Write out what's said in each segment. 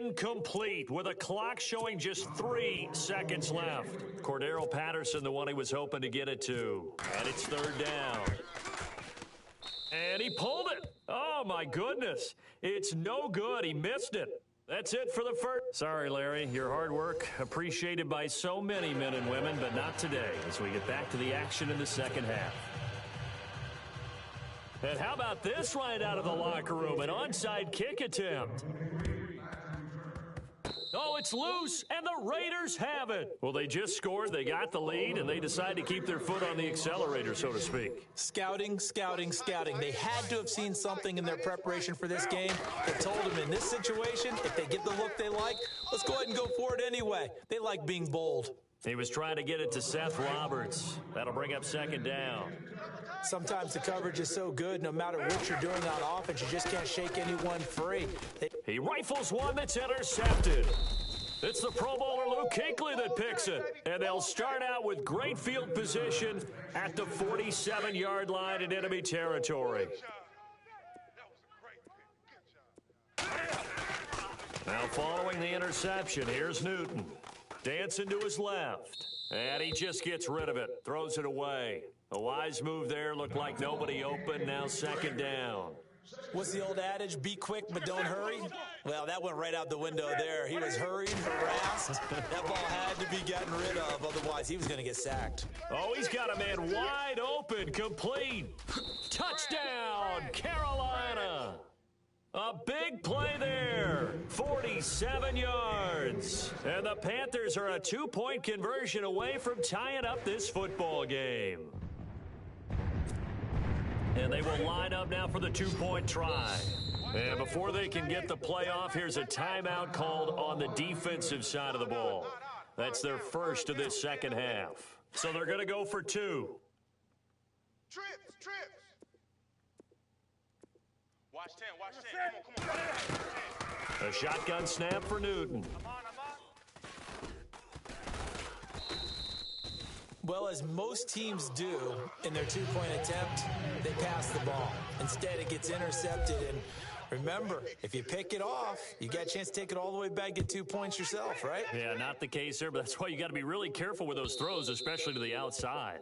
incomplete with a clock showing just 3 seconds left. Cordero Patterson, the one he was hoping to get it to. And it's third down. And he pulled it. Oh, my goodness. It's no good. He missed it. That's it for the first. Sorry, Larry. Your hard work appreciated by so many men and women, but not today as we get back to the action in the second half. And how about this right out of the locker room? An onside kick attempt. Oh, it's loose, and the Raiders have it. Well, they just scored, they got the lead, and they decide to keep their foot on the accelerator, so to speak. Scouting, scouting, scouting. They had to have seen something in their preparation for this game that told them in this situation, if they get the look they like, let's go ahead and go for it anyway. They like being bold. He was trying to get it to Seth Roberts. That'll bring up second down. Sometimes the coverage is so good, no matter what you're doing on offense, you just can't shake anyone free. He rifles one that's intercepted. It's the Pro Bowler Luke Kuechly that picks it. And they'll start out with great field position at the 47-yard line in enemy territory. Now following the interception, here's Newton. Dancing to his left. And he just gets rid of it. Throws it away. A wise move there. Looked like nobody open. Now second down. What's the old adage? Be quick, but don't hurry? Well, that went right out the window there. He was hurried, harassed. That ball had to be gotten rid of. Otherwise, he was going to get sacked. Oh, he's got a man wide open. Complete. Touchdown, Carolina. A big play there, 47 yards. And the Panthers are a 2-point conversion away from tying up this football game. And they will line up now for the 2-point try. And before they can get the play off, here's a timeout called on the defensive side of the ball. That's their first of this second half. So they're going to go for 2. Trips. Watch 10, come on. A shotgun snap for Newton. Well, as most teams do in their 2-point attempt, they pass the ball. Instead, it gets intercepted. And remember, if you pick it off, you got a chance to take it all the way back, get 2 points yourself, right? Yeah, not the case there, but that's why you got to be really careful with those throws, especially to the outside.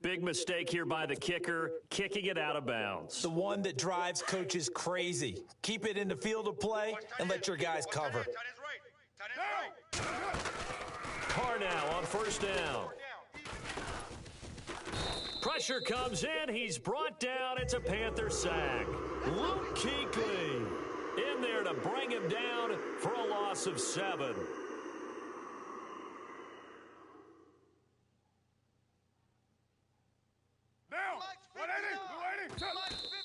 Big mistake here by the kicker, kicking it out of bounds. The one that drives coaches crazy. Keep it in the field of play and let your guys cover. Carr now on first down. Pressure comes in. He's brought down. It's a Panther sack. Luke Kuechly in there to bring him down for a loss of 7.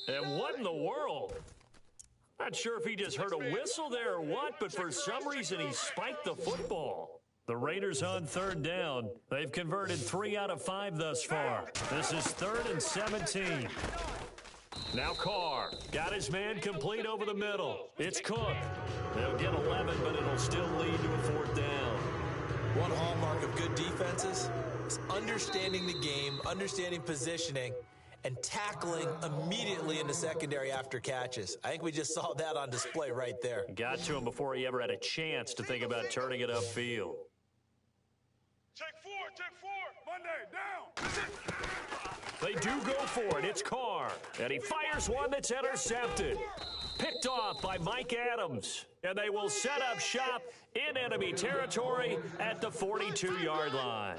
And what in the world? Not sure if he just heard a whistle there or what, but for some reason he spiked the football. The Raiders on third down. They've converted 3 out of 5 thus far. This is 3rd and 17. Now Carr got his man complete over the middle. It's Cook. They'll get 11, but it'll still lead to a 4th down. One hallmark of good defenses is understanding the game, understanding positioning, and tackling immediately in the secondary after catches. I think we just saw that on display right there. Got to him before he ever had a chance to think about turning it upfield. Take 4, Monday, down. They do go for it. It's Carr. And he fires one that's intercepted. Picked off by Mike Adams. And they will set up shop in enemy territory at the 42-yard line.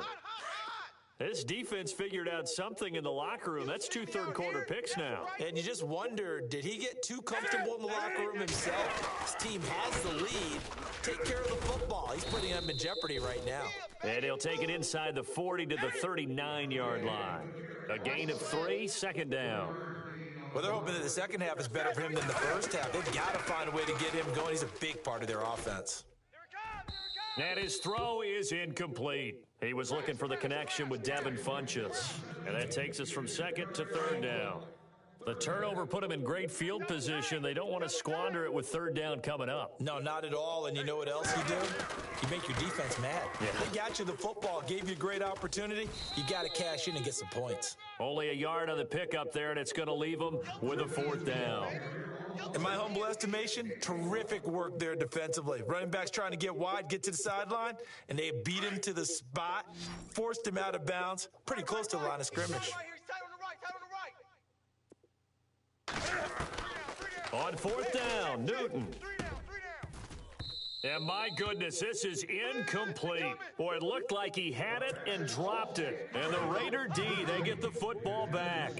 This defense figured out something in the locker room. That's 2 third-quarter picks now. And you just wonder, did he get too comfortable in the locker room himself? His team has the lead. Take care of the football. He's putting them in jeopardy right now. And he'll take it inside the 40 to the 39-yard line. A gain of 3, second down. Well, they're hoping that the second half is better for him than the first half. They've got to find a way to get him going. He's a big part of their offense. And his throw is incomplete. He was looking for the connection with Devin Funchess. And that takes us from 2nd to 3rd down. The turnover put him in great field position. They don't want to squander it with 3rd down coming up. No, not at all. And you know what else you do? You make your defense mad. Yeah. They got you the football, gave you a great opportunity. You got to cash in and get some points. Only a yard on the pickup there, and it's going to leave them with a 4th down. In my humble estimation, terrific work there defensively. Running backs trying to get wide, get to the sideline, and they beat him to the spot, forced him out of bounds, pretty close to the line of scrimmage. On fourth down, Newton. And my goodness, this is incomplete. Boy, it looked like he had it and dropped it. And the Raider D, they get the football back.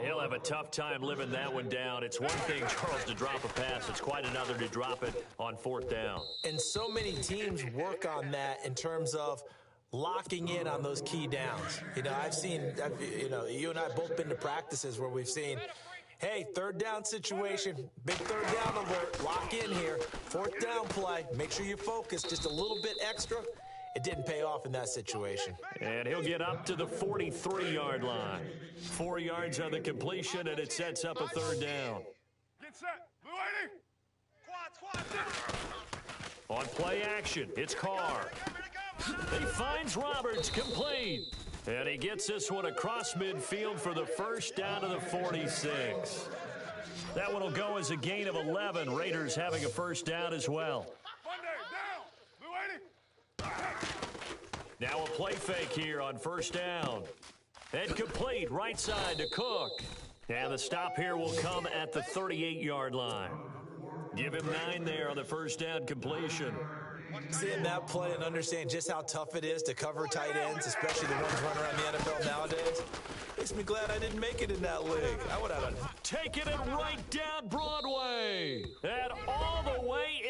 He'll have a tough time living that one down. It's one thing, Charles, to drop a pass. It's quite another to drop it on fourth down. And so many teams work on that in terms of locking in on those key downs. You know, you and I both been to practices where we've seen, hey, third down situation, big third down alert, lock in here, fourth down play, make sure you focus just a little bit extra. It didn't pay off in that situation. And he'll get up to the 43-yard line. 4 yards on the completion, and it sets up a third down. Get set. Blue 80. Quad. On play action, it's Carr. He finds Roberts, complete. And he gets this one across midfield for the first down to the 46. That one will go as a gain of 11. Raiders having a first down as well. Monday, down. Blue 80. Now a play fake here on first down. And complete, right side to Cook. And the stop here will come at the 38-yard line. Give him 9 there on the first down completion. Seeing that play and understand just how tough it is to cover tight ends, especially the ones running around the NFL nowadays, makes me glad I didn't make it in that league. I would have taken it right down Broadway. And all the way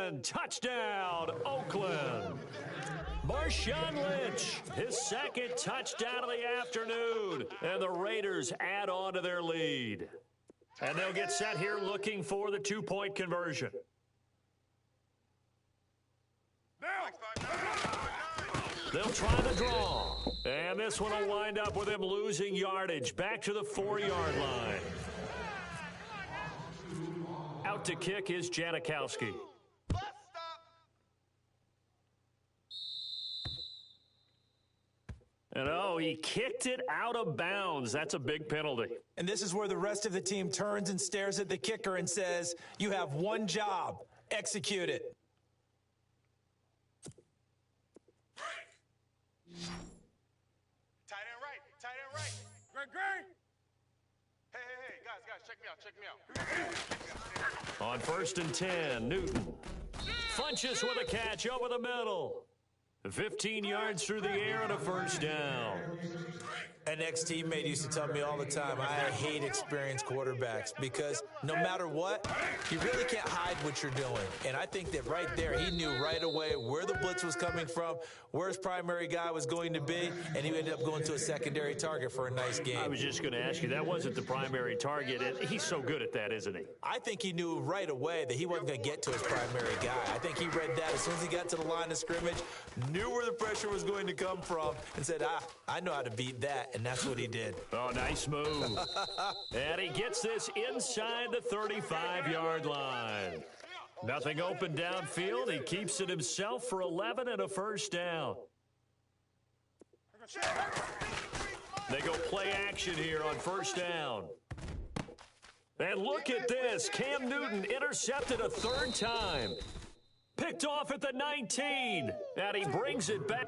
in. Touchdown, Oakland. Marshawn Lynch, his second touchdown of the afternoon. And the Raiders add on to their lead. And they'll get set here looking for the 2-point conversion. They'll try the draw. And this one will wind up with him losing yardage. Back to the 4-yard line. Out to kick is Janikowski. And he kicked it out of bounds. That's a big penalty. And this is where the rest of the team turns and stares at the kicker and says, you have one job. Execute it. Tight end right. Greg. Hey, guys, check me out. On first and 10, Newton punches with a catch over the middle. 15 yards through the air and a first down. An ex-teammate used to tell me all the time, I hate experienced quarterbacks because no matter what, you really can't hide what you're doing. And I think that right there, he knew right away where the blitz was coming from, where his primary guy was going to be, and he ended up going to a secondary target for a nice game. I was just going to ask you, that wasn't the primary target. He's so good at that, isn't he? I think he knew right away that he wasn't going to get to his primary guy. I think he read that as soon as he got to the line of scrimmage, knew where the pressure was going to come from, and said, I know how to beat that. And that's what he did. Oh, nice move. And he gets this inside the 35-yard line. Nothing open downfield. He keeps it himself for 11 and a first down. They go play action here on first down. And look at this. Cam Newton intercepted a third time. Picked off at the 19. And he brings it back.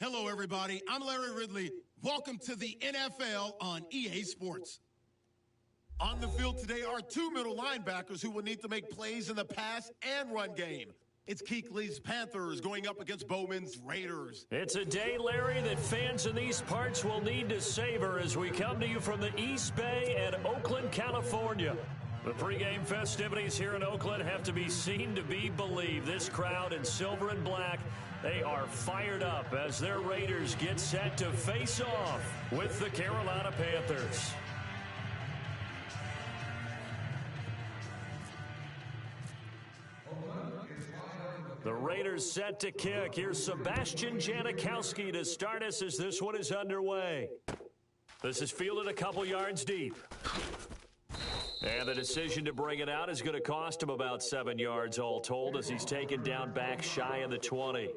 Hello, everybody. I'm Larry Ridley. Welcome to the NFL on EA Sports. On the field today are two middle linebackers who will need to make plays in the pass and run game. It's Keekly's Panthers going up against Bowman's Raiders. It's a day, Larry, that fans in these parts will need to savor as we come to you from the East Bay and Oakland, California. The pregame festivities here in Oakland have to be seen to be believed. This crowd in silver and black, they are fired up as their Raiders get set to face off with the Carolina Panthers. The Raiders set to kick. Here's Sebastian Janikowski to start us as this one is underway. This is fielded a couple yards deep. And the decision to bring it out is going to cost him about 7 yards all told as he's taken down back shy of the 20.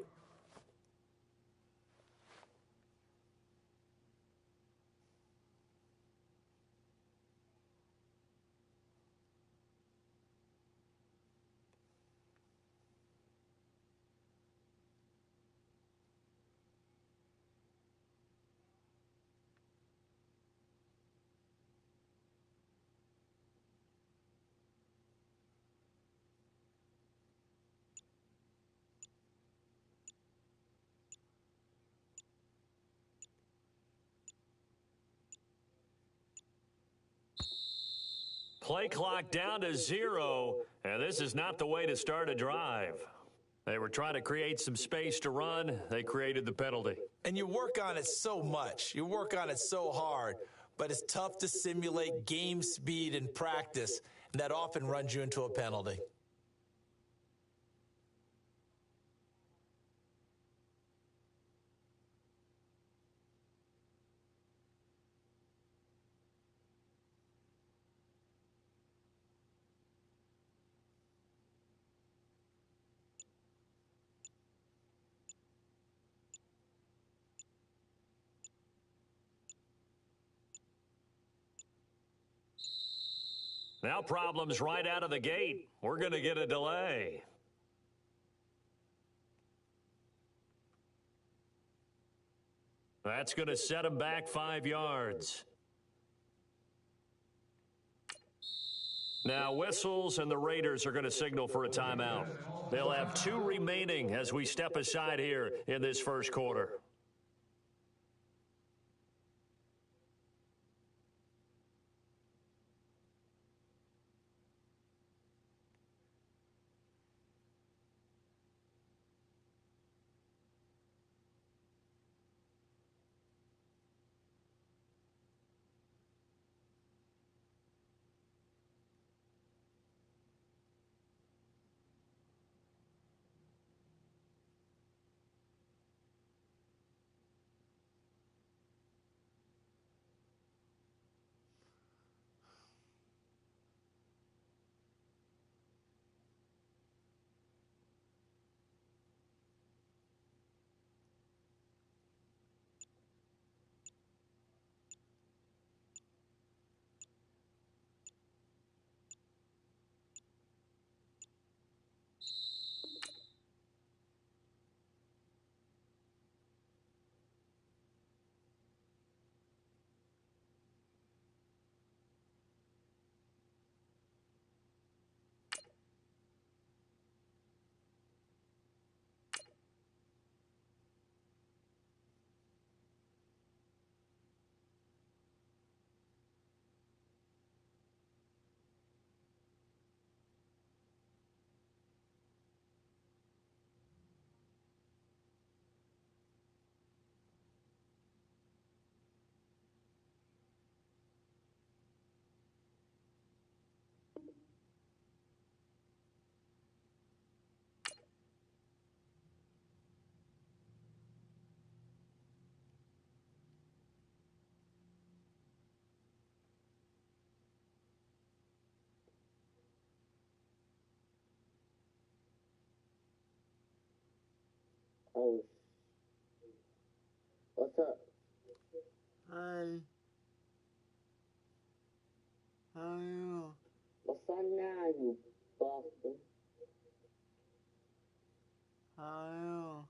Play clock down to 0, and this is not the way to start a drive. They were trying to create some space to run. They created the penalty. And you work on it so much. You work on it so hard. But it's tough to simulate game speed in practice, and that often runs you into a penalty. Now problems right out of the gate. We're going to get a delay. That's going to set him back 5 yards. Now whistles and the Raiders are going to signal for a timeout. They'll have 2 remaining as we step aside here in this first quarter. Oh, what's up? Hi. How are you? What's up now, you bastard? How are you?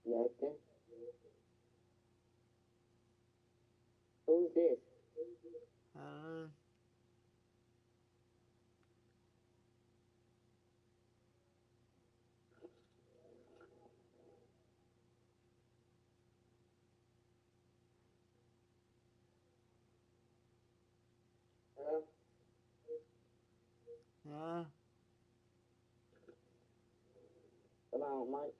You okay? this? Come on, Mike.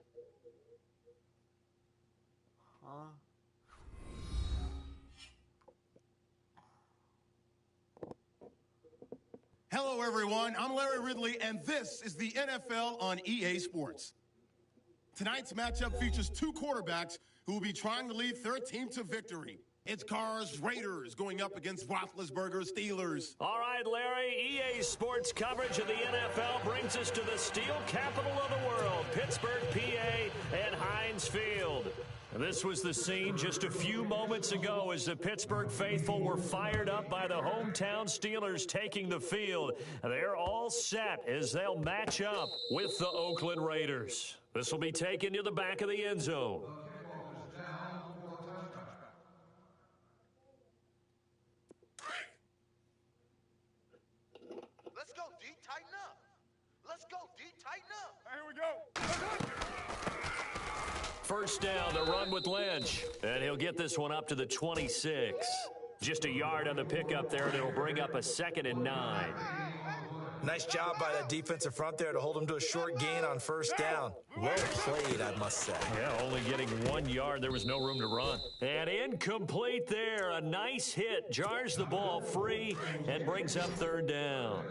Hello, everyone. I'm Larry Ridley, and this is the NFL on EA Sports. Tonight's matchup features two quarterbacks who will be trying to lead their team to victory. It's Carr's Raiders going up against Roethlisberger's Steelers. All right, Larry, EA Sports coverage of the NFL brings us to the steel capital of the world, Pittsburgh, PA, and Heinz Field. This was the scene just a few moments ago as the Pittsburgh faithful were fired up by the hometown Steelers taking the field. They're all set as they'll match up with the Oakland Raiders. This will be taken to the back of the end zone. Let's go, D. Tighten up. Let's go, D. Tighten up. Here we go. First down, the run with Lynch. And he'll get this one up to the 26. Just a yard on the pickup there, and it'll bring up a 2nd and 9. Nice job by that defensive front there to hold him to a short gain on first down. Well played, I must say. Yeah, only getting 1 yard. There was no room to run. And incomplete there. A nice hit. Jars the ball free and brings up 3rd down.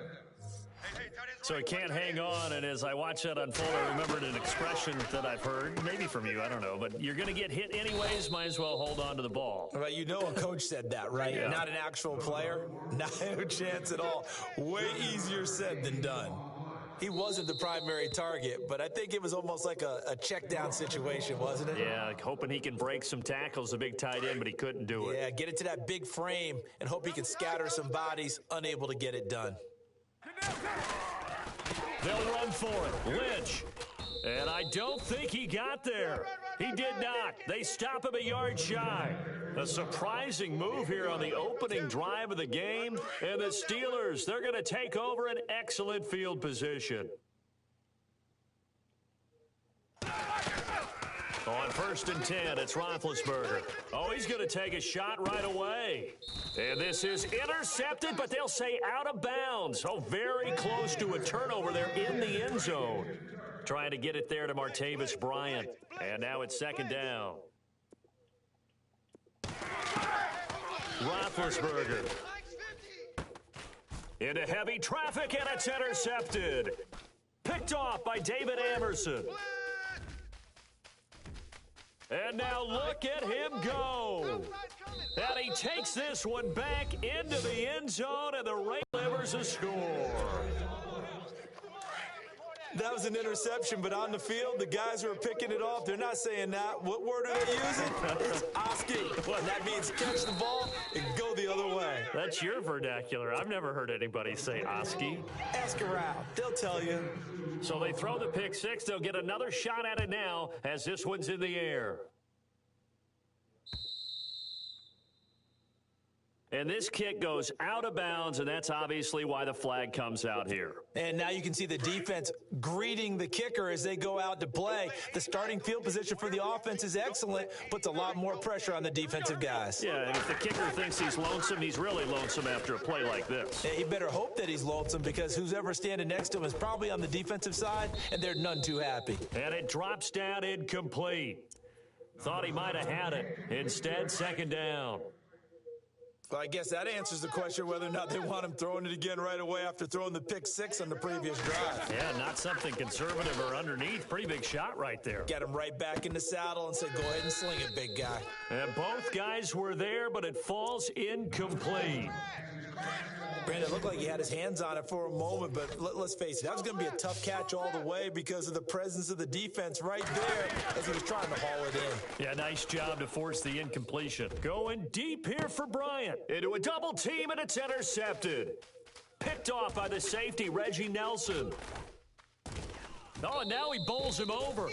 So he can't hang on, and as I watch that unfold, I remembered an expression that I've heard, maybe from you, I don't know, but you're going to get hit anyways, might as well hold on to the ball. Well, you know a coach said that, right? Yeah. Not an actual player. No chance at all. Way easier said than done. He wasn't the primary target, but I think it was almost like a check down situation, wasn't it? Yeah, hoping he can break some tackles, the big tight end, but he couldn't do it. Yeah, get it to that big frame and hope he can scatter some bodies, unable to get it done. They'll run for it. Lynch. And I don't think he got there. He did not. They stop him a yard shy. A surprising move here on the opening drive of the game. And the Steelers, they're going to take over an excellent field position. On 1st and 10, it's Roethlisberger. Oh, he's going to take a shot right away. And this is intercepted, but they'll say out of bounds. Oh, very close to a turnover there in the end zone. Trying to get it there to Martavis Bryant. And now it's 2nd down. Roethlisberger. Into heavy traffic, and it's intercepted. Picked off by David Amerson. And now look at him go. And he takes this one back into the end zone, and the Raiders delivers a score. That was an interception, but on the field, the guys who are picking it off, they're not saying that. What word are they using? It's Oski. And that means catch the ball and go the other way. That's your vernacular. I've never heard anybody say Oski. Ask around. They'll tell you. So they throw the pick six. They'll get another shot at it now as this one's in the air. And this kick goes out of bounds, and that's obviously why the flag comes out here. And now you can see the defense greeting the kicker as they go out to play. The starting field position for the offense is excellent, puts a lot more pressure on the defensive guys. Yeah, and if the kicker thinks he's lonesome, he's really lonesome after a play like this. Yeah, he better hope that he's lonesome because who's ever standing next to him is probably on the defensive side, and they're none too happy. And it drops down incomplete. Thought he might have had it. Instead, 2nd down. Well, I guess that answers the question whether or not they want him throwing it again right away after throwing the pick six on the previous drive. Yeah, not something conservative or underneath. Pretty big shot right there. Get him right back in the saddle and said, go ahead and sling it, big guy. And both guys were there, but it falls incomplete. Brandon, it looked like he had his hands on it for a moment, but let's face it, that was going to be a tough catch all the way because of the presence of the defense right there as he was trying to haul it in. Yeah, nice job to force the incompletion. Going deep here for Bryant. Into a double team, and it's intercepted. Picked off by the safety, Reggie Nelson. Oh, and now he bowls him over.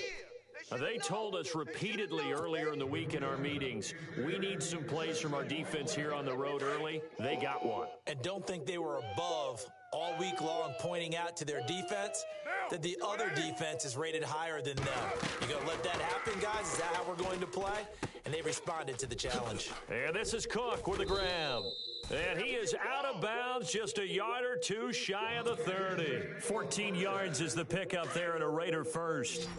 They told us repeatedly earlier in the week in our meetings, we need some plays from our defense here on the road early. They got one. And don't think they were above all week long pointing out to their defense that the other defense is rated higher than them. You going to let that happen, guys? Is that how we're going to play? And they responded to the challenge. And this is Cook with a grab. And he is out of bounds, just a yard or two shy of the 30. 14 yards is the pickup there and a Raider first.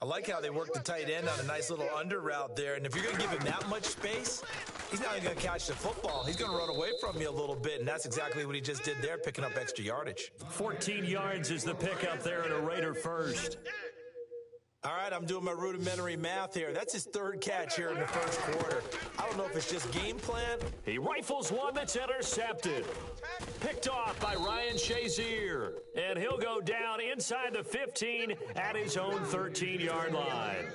I like how they work the tight end on a nice little under route there. And if you're going to give him that much space, he's not even going to catch the football. He's going to run away from you a little bit, and that's exactly what he just did there, picking up extra yardage. 14 yards is the pickup there and a Raider first. All right, I'm doing my rudimentary math here. That's his third catch here in the first quarter. I don't know if it's just game plan. He rifles one that's intercepted. Picked off by Ryan Shazier. And he'll go down inside the 15 at his own 13-yard line.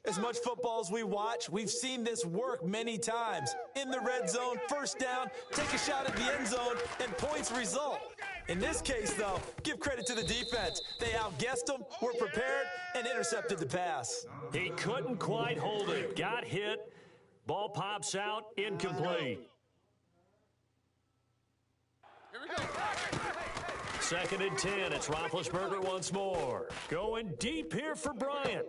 As much football as we watch, we've seen this work many times. In the red zone, first down, take a shot at the end zone, and points result. In this case, though, give credit to the defense. They outguessed them, were prepared, and intercepted the pass. He couldn't quite hold it. Got hit. Ball pops out, incomplete. Here we go. Second and 10. It's Roethlisberger once more. Going deep here for Bryant.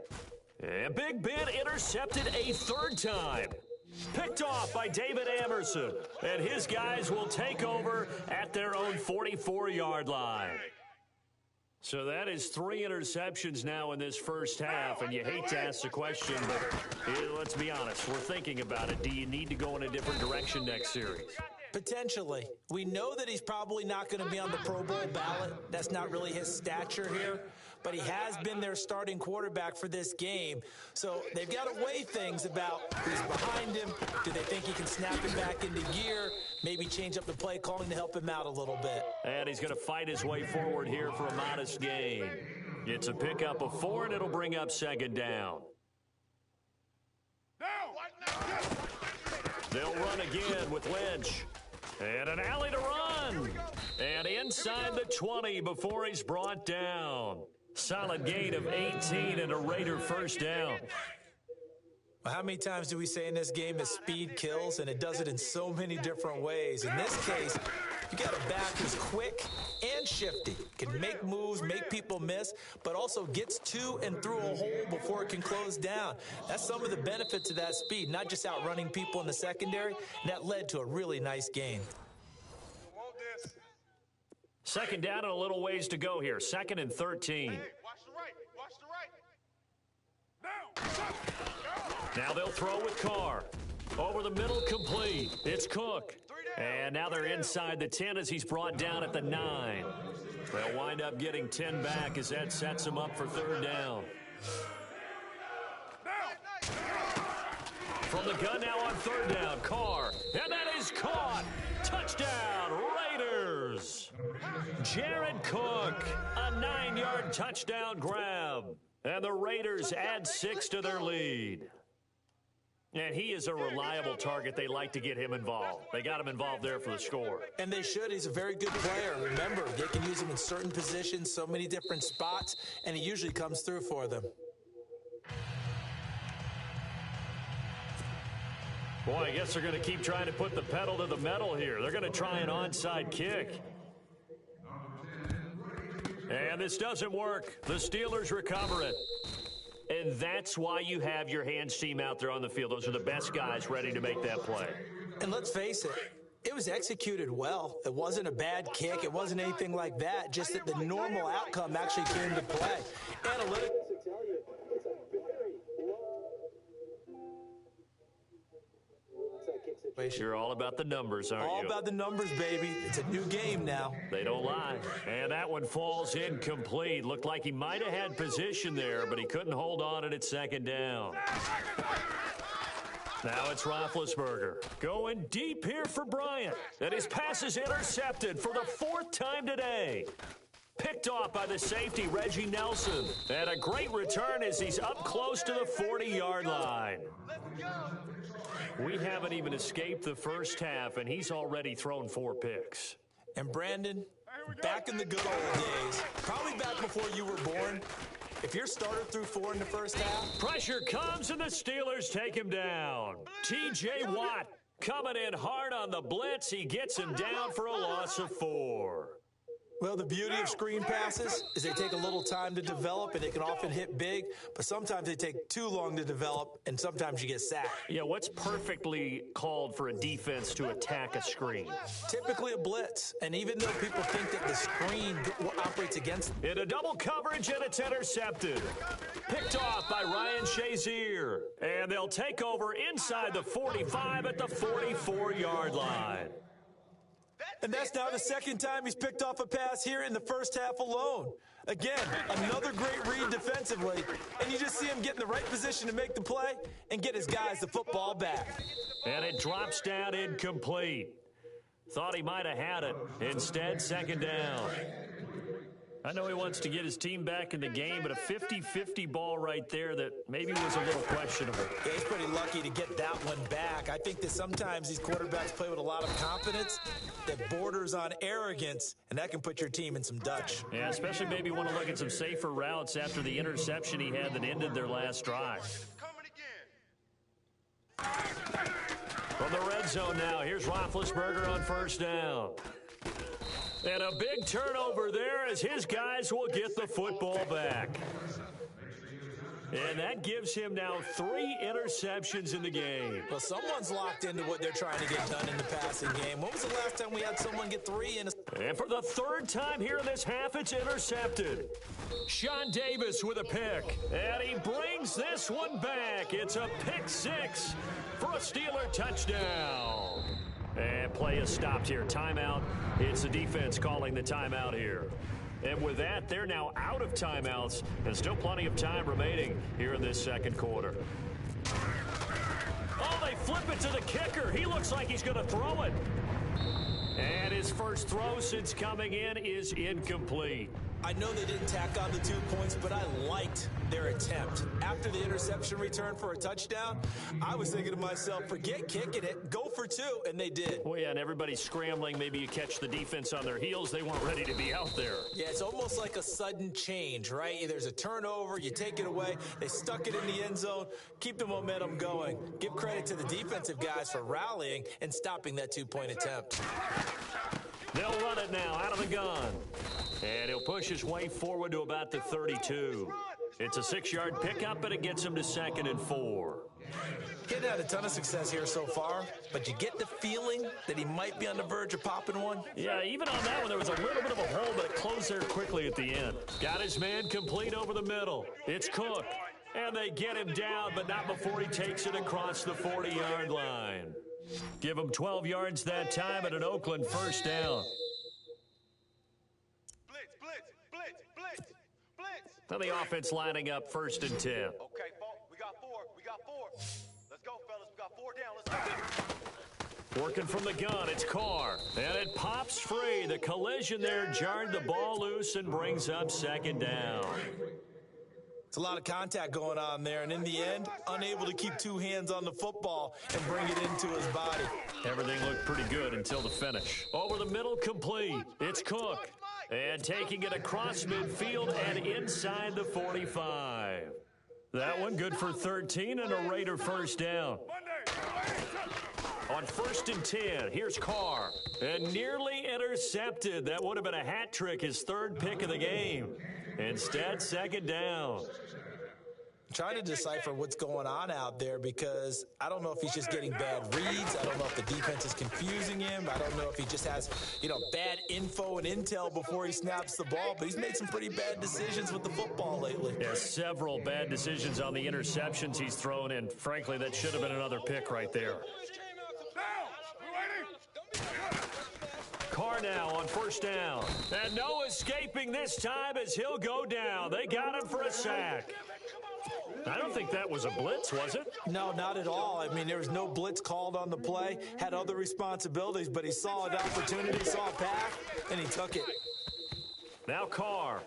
And Big Ben intercepted a third time. Picked off by David Amerson. And his guys will take over at their own 44-yard line. So that is 3 interceptions now in this first half. And you hate to ask the question, but let's be honest. We're thinking about it. Do you need to go in a different direction next series? Potentially. We know that he's probably not going to be on the Pro Bowl ballot. That's not really his stature here. But he has been their starting quarterback for this game. So they've got to weigh things about who's behind him. Do they think he can snap it back into gear? Maybe change up the play calling to help him out a little bit. And he's going to fight his way forward here for a modest gain. It's a pickup of 4, and it'll bring up second down. They'll run again with Lynch. And an alley to run. And inside the 20 before he's brought down. Solid gain of 18 and a Raider first down. Well, how many times do we say in this game that speed kills, and it does it in so many different ways? In this case, you got a back who's quick and shifty, can make moves, make people miss, but also gets to and through a hole before it can close down. That's some of the benefits of that speed, not just outrunning people in the secondary. And that led to a really nice gain. Second down and a little ways to go here. Second and 13. Hey, watch the right. Watch the right. Now they'll throw with Carr. Over the middle, complete. It's Cook. And now they're inside the 10 as he's brought down at the 9. They'll wind up getting 10 back as that sets them up for third down. From the gun now on third down, Carr. And that is caught. Touchdown, Raiders. Jared Cook, a 9-yard touchdown grab. And the Raiders add 6 to their lead. And he is a reliable target. They like to get him involved. They got him involved there for the score. And they should. He's a very good player. Remember, they can use him in certain positions, so many different spots, and he usually comes through for them. Boy, I guess they're going to keep trying to put the pedal to the metal here. They're going to try an onside kick. And this doesn't work. The Steelers recover it. And that's why you have your hands team out there on the field. Those are the best guys ready to make that play. And let's face it, it was executed well. It wasn't a bad kick. It wasn't anything like that. Just that the normal outcome actually came to play. Analytics. You're all about the numbers, aren't you? All about the numbers, baby. It's a new game now. They don't lie. And that one falls incomplete. Looked like he might have had position there, but he couldn't hold on at second down. Now it's Roethlisberger going deep here for Bryant. And his pass is intercepted for the 4th time today. Picked off by the safety, Reggie Nelson. And a great return as he's up close to the 40-yard line. We haven't even escaped the first half, and he's already thrown 4 picks. And Brandon, back in the good old days, probably back before you were born, If your starter threw 4 in the first half, Pressure comes and the Steelers take him down. T.J. Watt coming in hard on the blitz. He gets him down for a loss of 4. well, the beauty of screen passes is they take a little time to develop, and they can often hit big, but sometimes they take too long to develop, and sometimes you get sacked. Yeah, what's perfectly called for a defense to attack a screen? Typically a blitz, and even though people think that the screen operates against them, In a double coverage, and it's intercepted. Picked off by Ryan Shazier. And they'll take over inside the 45 at the 44-yard line. and that's now the second time he's picked off a pass here in the first half alone. Again, another great read defensively, and you just see him get in the right position to make the play and get his guys the football back. And it drops down incomplete. Thought he might have had it. Instead, second down. I know he wants to get his team back in the game, but a 50-50 ball right there that maybe was a little questionable. Yeah, he's pretty lucky to get that one back. I think that sometimes these quarterbacks play with a lot of confidence that borders on arrogance, and that can put your team in some Dutch. Yeah, especially maybe want to look at some safer routes after the interception he had that ended their last drive. From the red zone now, here's Roethlisberger on first down. And a big turnover there as his guys will get the football back. And that gives him now 3 interceptions in the game. Well, someone's locked into what they're trying to get done in the passing game. When was the last time we had someone get 3 in a... And for the 3rd time here in this half, it's intercepted. Sean Davis with a pick. And he brings this one back. It's a pick 6 for a Steeler touchdown. And play is stopped here. Timeout. It's the defense calling the timeout here. And with that, they're now out of timeouts, and still plenty of time remaining here in this second quarter. Oh, they flip it to the kicker. He looks like he's going to throw it. And his first throw since coming in is incomplete. I know they didn't tack on the 2 points, but I liked their attempt. After the interception return for a touchdown, I was thinking to myself, forget kicking it, go for 2, and they did. Well, yeah, and everybody's scrambling. Maybe you catch the defense on their heels. They weren't ready to be out there. Yeah, it's almost like a sudden change, right? There's a turnover, you take it away, they stuck it in the end zone, keep the momentum going. Give credit to the defensive guys for rallying and stopping that 2-point attempt. They'll run it now out of the gun. And he'll push his way forward to about the 32. It's a 6-yard pickup, and it gets him to 2nd and 4. He hadn't had a ton of success here so far, but you get the feeling that he might be on the verge of popping one. Yeah, even on that one, there was a little bit of a hole, but it closed there quickly at the end. Got his man complete over the middle. It's Cook. And they get him down, but not before he takes it across the 40-yard line. Give him 12 yards that time and an Oakland first down. Now the offense lining up 1st and 10. Okay, we got 4. Let's go, fellas. We got 4 down. Let's go. Working from the gun, it's Carr. And it pops free. The collision there jarred the ball loose and brings up 2nd down. It's a lot of contact going on there, and in the end, unable to keep 2 hands on the football and bring it into his body. Everything looked pretty good until the finish. Over the middle, complete. It's Cook. And taking it across midfield and inside the 45. That one good for 13 and a Raider first down. On 1st and 10, here's Carr. And nearly intercepted. That would have been a hat trick, his 3rd pick of the game. Instead, 2nd down. Trying to decipher what's going on out there because I don't know if he's just getting bad reads. I don't know if the defense is confusing him. I don't know if he just has, bad info and intel before he snaps the ball. But he's made some pretty bad decisions with the football lately. Yeah, several bad decisions on the interceptions he's thrown in. Frankly, that should have been another pick right there. Carr now on 1st down. And no escaping this time as he'll go down. They got him for a sack. I don't think that was a blitz, was it? No, not at all. I mean, there was no blitz called on the play, had other responsibilities, but he saw an opportunity, saw a path, and he took it. Now Carr.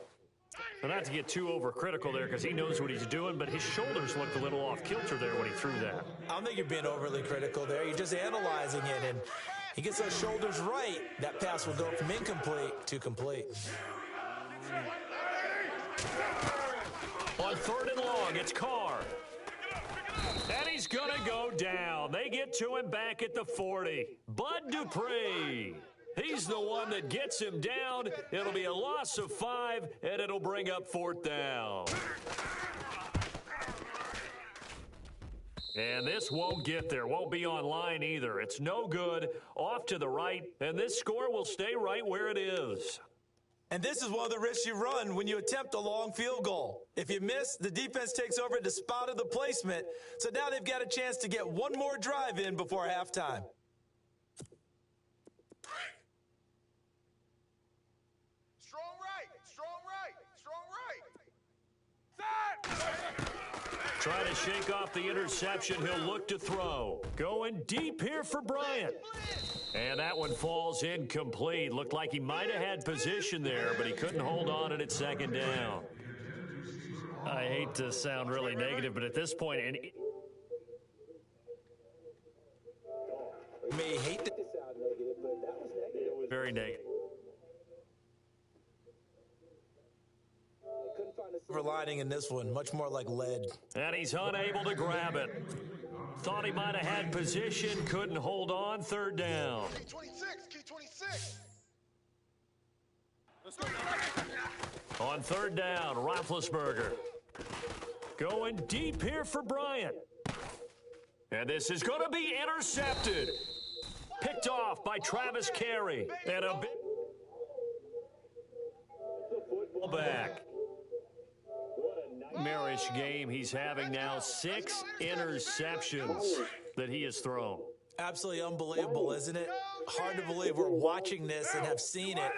Well, not to get too overcritical there because he knows what he's doing, but his shoulders looked a little off kilter there when he threw that. I don't think you're being overly critical there. You're just analyzing it, and he gets those shoulders right. That pass will go from incomplete to complete. On 3rd and long, it's Carr. And he's going to go down. They get to him back at the 40. Bud Dupree. He's the one that gets him down. It'll be a loss of 5, and it'll bring up 4th down. And this won't get there. Won't be online either. It's no good. Off to the right, and this score will stay right where it is. And this is one of the risks you run when you attempt a long field goal. If you miss, the defense takes over and spotted the placement. So now they've got a chance to get one more drive in before halftime. Strong right, strong right, strong right. Set! Trying to shake off the interception. He'll look to throw. Going deep here for Bryant. And that one falls incomplete. Looked like he might have had position there, but he couldn't hold on it at 2nd down. I hate to sound really negative, but at this point, May hate to Sound negative, but that was negative. very negative. Couldn't find a silver lining in this one, much more like lead. And he's unable to grab it. Thought he might have had position, couldn't hold on. 3rd down. Key 26, key 26. On 3rd down, Roethlisberger. Going deep here for Bryant. And this is going to be intercepted. Picked off by Travis Carey. And a big back. Nightmarish game he's having now. 6 interceptions that he has thrown. Absolutely unbelievable, isn't it? Hard to believe we're watching this and have seen it,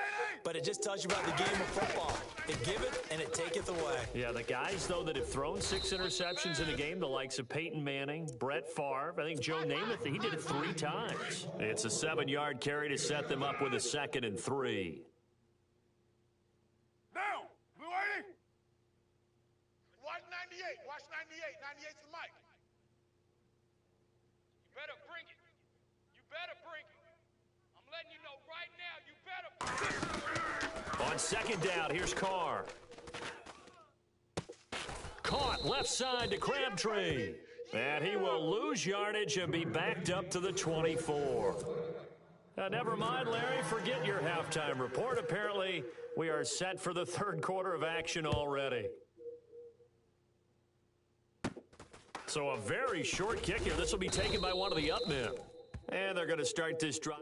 but it just tells you about the game of football. It giveth and it taketh away. Yeah, the guys, though, that have thrown 6 interceptions in a game, the likes of Peyton Manning, Brett Favre, I think Joe Namath, he did it 3 times. It's a 7-yard carry to set them up with a 2nd and 3. Now, we waiting. Watch 98, watch 98. 98's the mic. You better bring it. You better bring it. I'm letting you know right now, you better bring it. On 2nd down, here's Carr. Caught left side to Crabtree. And he will lose yardage and be backed up to the 24. Never mind, Larry, forget your halftime report. Apparently, we are set for the 3rd quarter of action already. So a very short kick here. This will be taken by one of the up men. And they're going to start this drive.